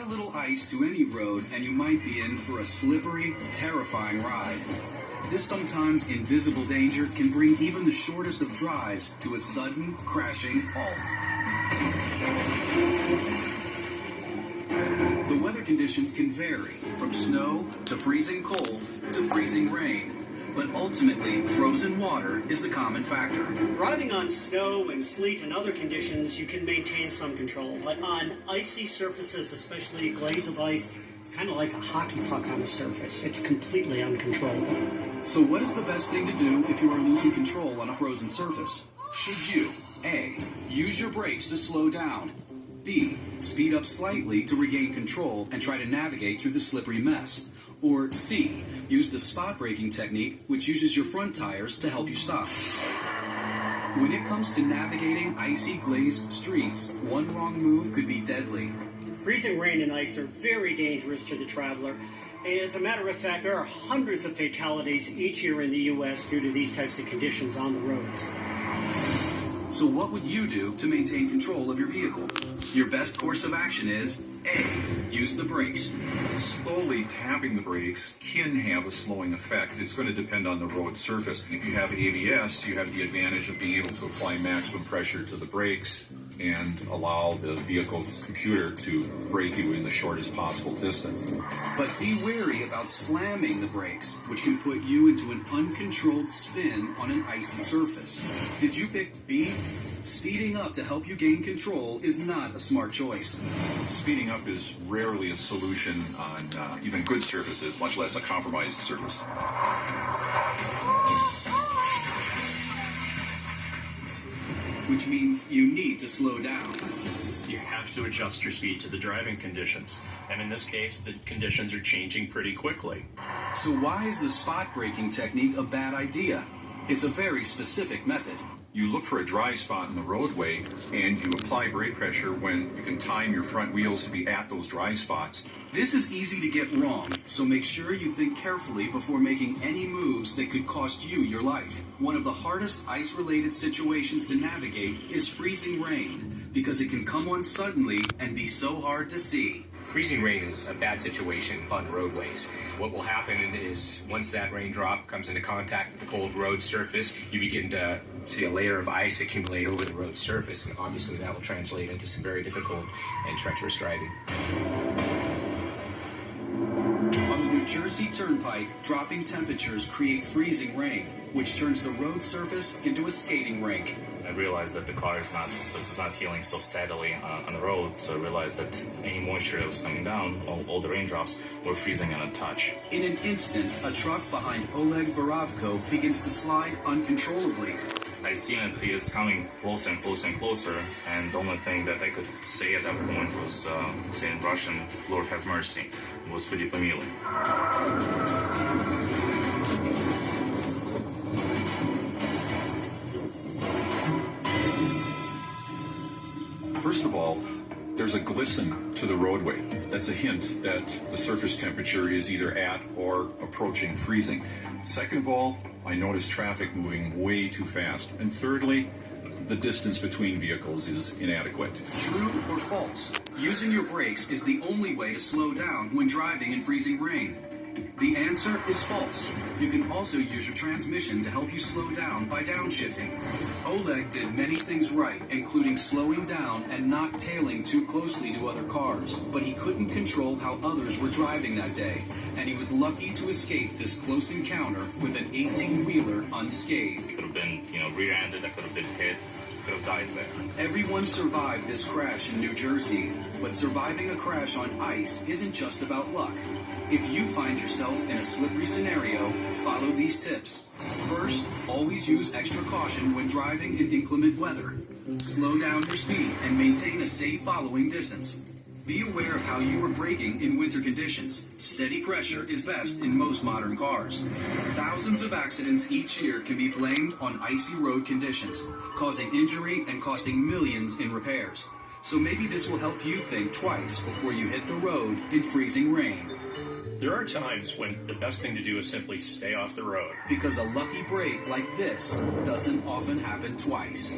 a little ice to any road and you might be in for a slippery, terrifying ride. This sometimes invisible danger can bring even the shortest of drives to a sudden, crashing halt. The weather conditions can vary from snow to freezing cold to freezing rain. But ultimately, frozen water is the common factor. Driving on snow and sleet and other conditions, you can maintain some control. But on icy surfaces, especially a glaze of ice, it's kind of like a hockey puck on a surface. It's completely uncontrollable. So what is the best thing to do if you are losing control on a frozen surface? Should you, A, use your brakes to slow down, B, speed up slightly to regain control and try to navigate through the slippery mess, or C, use the spot braking technique, which uses your front tires to help you stop? When it comes to navigating icy glazed streets, one wrong move could be deadly. Freezing rain and ice are very dangerous to the traveler. As a matter of fact, there are hundreds of fatalities each year in the U.S. due to these types of conditions on the roads. So what would you do to maintain control of your vehicle? Your best course of action is A, use the brakes. Slowly tapping the brakes can have a slowing effect. It's going to depend on the road surface. If you have ABS, you have the advantage of being able to apply maximum pressure to the brakes and allow the vehicle's computer to brake you in the shortest possible distance. But be wary about slamming the brakes, which can put you into an uncontrolled spin on an icy surface. Did you pick B? Speeding up to help you gain control is not a smart choice. Speeding up is rarely a solution on even good surfaces, much less a compromised surface. Which means you need to slow down. You have to adjust your speed to the driving conditions. And in this case, the conditions are changing pretty quickly. So why is the spot braking technique a bad idea? It's a very specific method. You look for a dry spot in the roadway and you apply brake pressure when you can time your front wheels to be at those dry spots. This is easy to get wrong, so make sure you think carefully before making any moves that could cost you your life. One of the hardest ice-related situations to navigate is freezing rain, because it can come on suddenly and be so hard to see. Freezing rain is a bad situation on roadways. What will happen is once that raindrop comes into contact with the cold road surface, you begin to see a layer of ice accumulate over the road surface, and obviously that will translate into some very difficult and treacherous driving. On the New Jersey Turnpike, dropping temperatures create freezing rain, which turns the road surface into a skating rink. I realized that the car is not feeling so steadily on the road, so I realized that any moisture that was coming down, all the raindrops, were freezing on a touch. In an instant, a truck behind Oleg Boravko begins to slide uncontrollably. I seen it, he is coming closer and closer and closer, and the only thing that I could say at that point was, say in Russian, Lord have mercy, Господи помилуй. First of all, there's a glisten to the roadway. That's a hint that the surface temperature is either at or approaching freezing. Second of all, I notice traffic moving way too fast. And thirdly, the distance between vehicles is inadequate. True or false? Using your brakes is the only way to slow down when driving in freezing rain. The answer is false. You can also use your transmission to help you slow down by downshifting. Oleg did many things right, including slowing down and not tailing too closely to other cars, but he couldn't control how others were driving that day, and he was lucky to escape this close encounter with an 18-wheeler unscathed. It could have been, rear-ended, that could have been hit, could have died there. Everyone survived this crash in New Jersey, but surviving a crash on ice isn't just about luck. If you find yourself in a slippery scenario, follow these tips. First, always use extra caution when driving in inclement weather. Slow down your speed and maintain a safe following distance. Be aware of how you are braking in winter conditions. Steady pressure is best in most modern cars. Thousands of accidents each year can be blamed on icy road conditions, causing injury and costing millions in repairs. So maybe this will help you think twice before you hit the road in freezing rain. There are times when the best thing to do is simply stay off the road. Because a lucky break like this doesn't often happen twice.